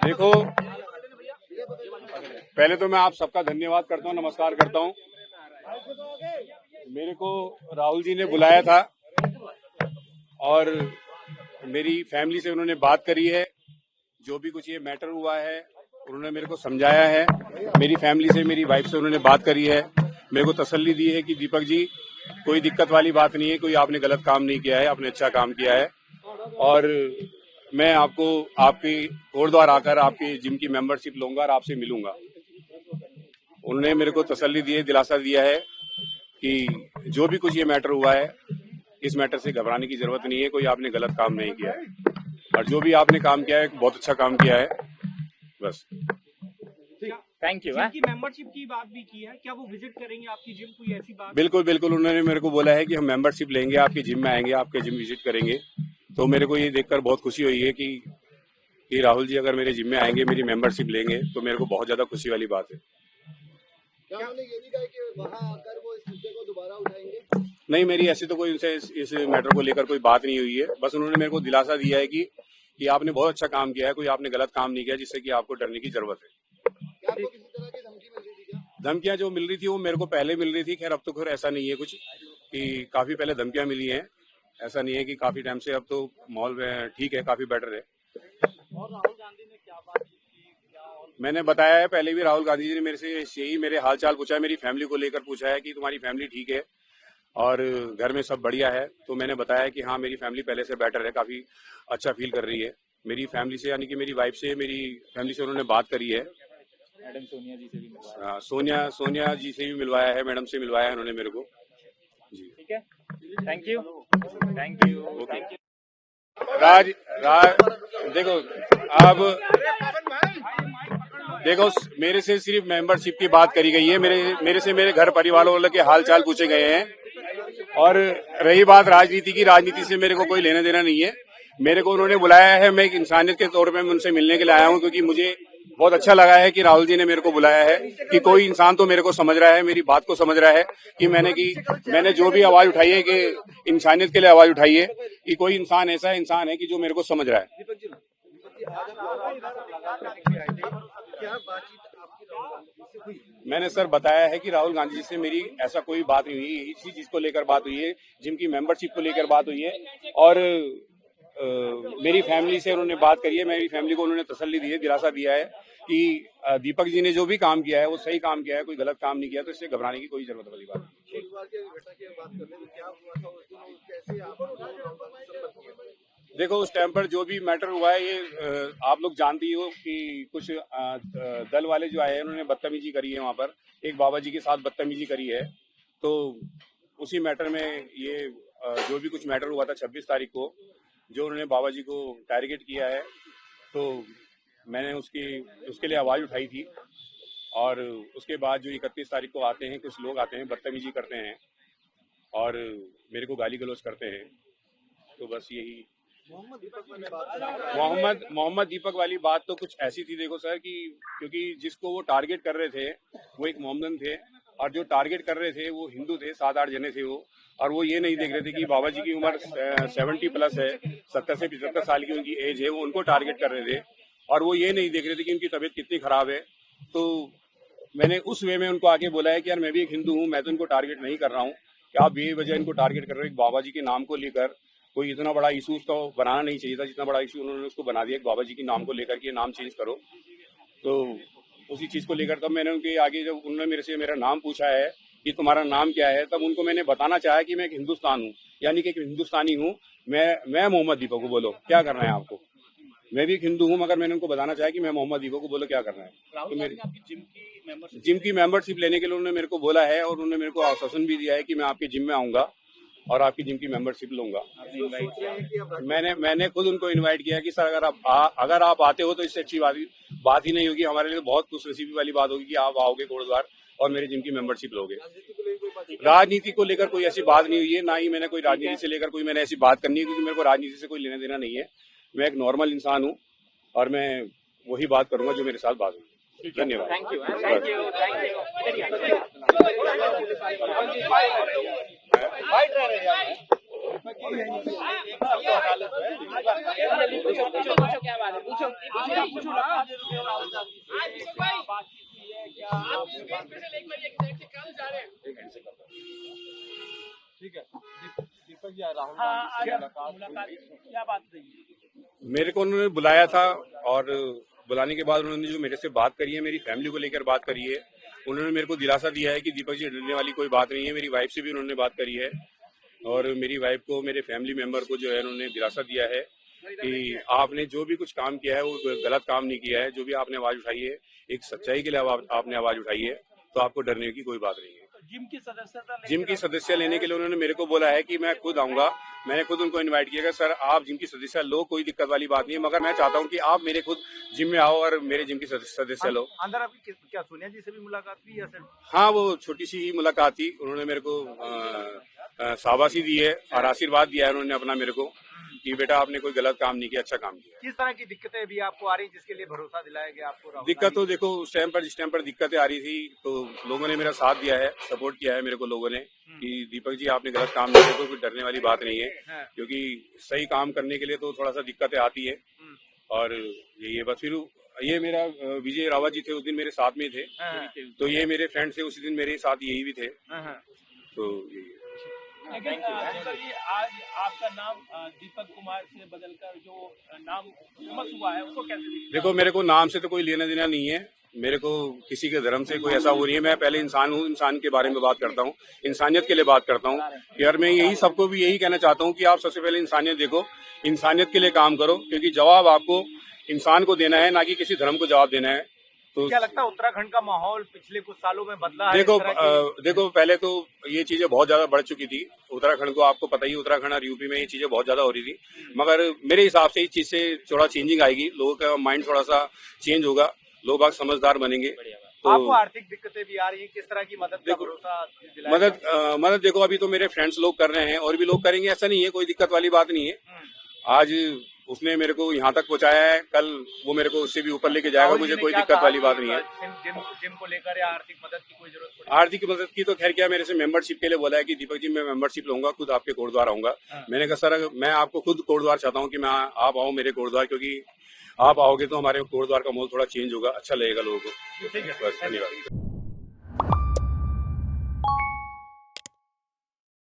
देखो, पहले तो मैं आप सबका धन्यवाद करता हूँ, नमस्कार करता हूँ। मेरे को राहुल जी ने बुलाया था और मेरी फैमिली से उन्होंने बात करी है। जो भी कुछ ये मैटर हुआ है उन्होंने मेरे को समझाया है। मेरी फैमिली से, मेरी वाइफ से उन्होंने बात करी है, मेरे को तसल्ली दी है कि दीपक जी कोई दिक्कत वाली बात नहीं है, कोई आपने गलत काम नहीं किया है, आपने अच्छा काम किया है। और मैं आपको आपकी और द्वार आकर आपकी जिम की मेंबरशिप लूंगा और आपसे मिलूंगा। उन्होंने मेरे को तसल्ली दी है, दिलासा दिया है कि जो भी कुछ ये मैटर हुआ है इस मैटर से घबराने की जरूरत नहीं है, कोई आपने गलत काम नहीं किया है और जो भी आपने काम किया है बहुत अच्छा काम किया है। बस थैंक यू। जिम की मेंबरशिप की बात भी की है, क्या वो विजिट करेंगे आपकी जिम? कोई ऐसी बात? बिल्कुल बिल्कुल, उन्होंने मेरे को बोला है कि हम मेंबरशिप लेंगे, आपकी जिम में आएंगे, आपके जिम विजिट करेंगे। तो मेरे को ये देखकर बहुत खुशी हुई है कि राहुल जी अगर मेरे जिम में आएंगे, मेरी मेंबरशिप लेंगे, तो मेरे को बहुत ज्यादा खुशी वाली बात है। क्या उन्होंने ये भी कहा कि वहां आकर वो इस मुद्दे को दोबारा उठाएंगे? नहीं, मेरी ऐसी तो कोई उनसे इस मैटर को लेकर कोई बात नहीं हुई है। बस उन्होंने मेरे को दिलासा दिया है कि आपने बहुत अच्छा काम किया है, कोई आपने गलत काम नहीं किया जिससे कि आपको डरने की जरूरत है। क्या आपको किसी तरह की धमकी मिल रही थी क्या? धमकियां जो मिल रही थी वो मेरे को पहले मिल रही थी। खैर अब तो खैर ऐसा नहीं है कुछ कि काफी पहले धमकियां मिली हैं, ऐसा नहीं है कि काफी टाइम से। अब तो माहौल ठीक है, काफी बेटर है। और राहुल गांधी ने क्या बात की? मैंने बताया है पहले भी, राहुल गांधी जी ने मेरे से यही मेरे हाल चाल पूछा है, मेरी फैमिली को लेकर पूछा है कि तुम्हारी फैमिली ठीक है और घर में सब बढ़िया है। तो मैंने बताया कि हाँ, मेरी फैमिली पहले से बेटर है, काफी अच्छा फील कर रही है। मेरी फैमिली से, यानी कि मेरी वाइफ से, मेरी फैमिली से उन्होंने बात करी है। मैडम सोनिया जी से भी मिलवाया? हाँ, सोनिया जी से भी मिलवाया है, मैडम से मिलवाया है उन्होंने मेरे को। जी ठीक है, thank you. Thank you. Okay. Raj देखो, अब देखो, मेरे से सिर्फ मेंबरशिप की बात करी गई है। मेरे से मेरे घर परिवार वालों के हाल चाल पूछे गए हैं। और रही बात राजनीति की, राजनीति से मेरे को कोई लेना देना नहीं है। मेरे को उन्होंने बुलाया है, मैं एक इंसानियत के तौर पे मैं उनसे मिलने के लिए आया हूं, क्योंकि मुझे बहुत अच्छा लगा है कि राहुल जी ने मेरे को बुलाया है कि कोई इंसान तो मेरे को समझ रहा है, मेरी बात को समझ रहा है कि मैंने जो भी आवाज उठाई है कि इंसानियत के लिए आवाज उठाई है, कि कोई इंसान ऐसा इंसान है कि जो मेरे को समझ रहा है। मैंने सर बताया है कि राहुल गांधी जी से मेरी ऐसा कोई बात नहीं हुई, इसी चीज को लेकर बात हुई है, जिम की मेंबरशिप को लेकर बात हुई है। और मेरी फैमिली से उन्होंने बात करी है, मेरी फैमिली को उन्होंने तसल्ली दी है, दिलासा दिया है कि दीपक जी ने जो भी काम किया है वो सही काम किया है, कोई गलत काम नहीं किया, तो इससे घबराने की कोई जरूरत वाली बात नहीं। देखो, उस टाइम पर जो भी मैटर हुआ है, ये आप लोग जानते ही हो कि कुछ दल वाले जो आए हैं उन्होंने बदतमीजी करी है, वहां पर एक बाबा जी के साथ बदतमीजी करी है। तो उसी मैटर में ये जो भी कुछ मैटर हुआ था 26 तारीख को, जो उन्होंने बाबा जी को टारगेट किया है, तो मैंने उसके लिए आवाज उठाई थी। और उसके बाद जो 31 तारीख को आते हैं, कुछ लोग आते हैं, बदतमीजी करते हैं और मेरे को गाली गलौज करते हैं। तो बस यही मोहम्मद दीपक वाली बात तो कुछ ऐसी थी, देखो सर, कि क्योंकि जिसको वो टारगेट कर रहे थे वो एक मोहम्मदन थे, और जो टारगेट कर रहे थे वो हिंदू थे, 7-8 जने थे वो। और वो ये नहीं देख रहे थे कि बाबा जी की उम्र 70 प्लस है, 70 से 75 साल की उनकी एज है, वो उनको टारगेट कर रहे थे। और वो ये नहीं देख रहे थे कि उनकी तबीयत कितनी खराब है। तो मैंने उस वे में उनको आके बोला है कि यार मैं भी एक हिंदू हूँ, मैं तो इनको टारगेट नहीं कर रहा हूँ, कि आप बेवजह इनको टारगेट कर रहे हो। बाबा जी के नाम को लेकर कोई इतना बड़ा इशू उसको बनाना नहीं चाहिए था, जितना बड़ा इशू उन्होंने उसको बना दिया बाबा जी के नाम को लेकर के नाम चेंज करो। तो उसी चीज को लेकर तब मैंने उनके आगे, जब उन्होंने मेरे से मेरा नाम पूछा है कि तुम्हारा नाम क्या है, तब उनको मैंने बताना चाहा कि मैं एक हिंदुस्तान हूँ, यानी कि एक हिंदुस्तानी हूँ। मैं मोहम्मद दीपक को, बोलो क्या करना है आपको। मैं भी एक हिंदू हूँ, मगर मैंने उनको बताना चाहा कि मैं मोहम्मद दीपक को, बोलो क्या करना है। तो मेरी जिम की मेंबरशिप लेने के लिए उन्होंने मेरे को बोला है, और उन्होंने मेरे को आश्वासन भी दिया है कि मैं आपके जिम में आऊंगा और आपकी जिम की मेंबरशिप लूंगा। मैंने खुद उनको इनवाइट किया कि सर अगर आप आते हो तो इससे अच्छी बात ही नहीं होगी, हमारे लिए बहुत खुशनसीबी वाली बात होगी कि आप आओगे कोटद्वार और मेरे जिम की मेंबरशिप लोगे। राजनीति को लेकर कोई ऐसी बात नहीं हुई है, ना ही मैंने कोई राजनीति से लेकर कोई मैंने ऐसी बात करनी है, क्योंकि मेरे को राजनीति से कोई लेना देना नहीं है। मैं एक नॉर्मल इंसान हूँ और मैं वही बात करूंगा जो मेरे साथ बात हुई। धन्यवाद। Thank you. क्या बात है, पूछो ना। ठीक है दीपक जी राहुल मुलाकात क्या बात रही? मेरे को उन्होंने बुलाया था और बुलाने के बाद उन्होंने जो मेरे से बात करी है, मेरी फैमिली को लेकर बात करी है। उन्होंने मेरे को दिलासा दिया है कि दीपक जी डरने वाली कोई बात नहीं है। मेरी वाइफ से भी उन्होंने बात करी है और मेरी वाइफ को, मेरे फैमिली मेंबर को जो है उन्होंने दिलासा दिया है कि आपने जो भी कुछ काम किया है वो गलत काम नहीं किया है। जो भी आपने आवाज उठाई है एक सच्चाई के लिए आपने आवाज उठाई है, तो आपको डरने की कोई बात नहीं है। जिम की सदस्य लेने के लिए उन्होंने मेरे को बोला है कि मैं खुद आऊंगा। मैंने खुद उनको इनवाइट किया कि सर आप जिम की सदस्य लो, कोई दिक्कत वाली बात नहीं है, मगर मैं चाहता हूं कि आप मेरे खुद जिम में आओ और मेरे जिम की सदस्य लो। अंदर आपकी क्या सोनिया जी से भी मुलाकात हुई या सर? हाँ, वो छोटी सी ही मुलाकात थी। उन्होंने मेरे को शाबाशी दी है और आशीर्वाद दिया है उन्होंने अपना मेरे को कि बेटा आपने कोई गलत काम नहीं किया, अच्छा काम किया। किस तरह की दिक्कतें भी आपको आ रही जिसके लिए भरोसा दिलाया गया आपको? दिक्कत तो देखो उस टाइम पर, जिस टाइम पर दिक्कतें आ रही थी तो लोगों ने मेरा साथ दिया है, सपोर्ट किया है मेरे को लोगों ने कि दीपक जी आपने गलत काम नहीं किया, कोई डरने वाली बात नहीं है, क्योंकि सही काम करने के लिए तो थोड़ा सा दिक्कतें आती है। और ये बस फिर ये मेरा विजय रावत जी थे उस दिन मेरे साथ में थे, तो ये मेरे फ्रेंड थे उसी दिन मेरे साथ यही भी थे, तो यही। लेकिन आज आपका नाम दीपक कुमार से बदलकर जो नाम फेमस हुआ है उसको कैसे? देखो मेरे को नाम से तो कोई लेना देना नहीं है, मेरे को किसी के धर्म से कोई ऐसा वो नहीं है। मैं पहले इंसान हूँ, इंसान के बारे में बात करता हूँ, इंसानियत के लिए बात करता हूँ यार। मैं यही सबको भी यही कहना चाहता हूँ कि आप सबसे पहले इंसानियत देखो, इंसानियत के लिए काम करो, क्योंकि जवाब आपको इंसान को देना है, ना कि किसी धर्म को जवाब देना है। तो क्या लगता है उत्तराखंड का माहौल पिछले कुछ सालों में बदला है? देखो पहले तो ये चीजें बहुत ज्यादा बढ़ चुकी थी। उत्तराखंड को आपको पता ही, उत्तराखंड और यूपी में ये चीजें बहुत ज्यादा हो रही थी, मगर मेरे हिसाब से इस चीज से थोड़ा चेंजिंग आएगी, लोगों का माइंड थोड़ा सा चेंज होगा, लोग बाग समझदार बनेंगे। तो आपको आर्थिक दिक्कतें भी आ रही है, किस तरह की मदद का भरोसा दिलाया? मदद देखो अभी तो मेरे फ्रेंड्स लोग कर रहे हैं और भी लोग करेंगे, ऐसा नहीं है, कोई दिक्कत वाली बात नहीं है। आज उसने मेरे को यहाँ तक पहुँचाया है, कल वो मेरे को उससे भी ऊपर लेके जाएगा, मुझे कोई दिक्कत वाली बात नहीं है। जिम को लेकर या आर्थिक मदद की कोई जरूरत पड़ी? आर्थिक मदद की तो खैर क्या, मेरे से मेंबरशिप के लिए बोला है कि दीपक जी मैं मेंबरशिप लूंगा, खुद आपके कोटद्वार आऊंगा। मैंने कहा सर मैं आपको खुद कोटद्वार चाहता हूँ कि मैं आप आओ मेरे कोटद्वार, क्योंकि आप आओगे तो हमारे कोटद्वार का माहौल थोड़ा चेंज होगा, अच्छा लगेगा लोगों को। ठीक है, बस धन्यवाद।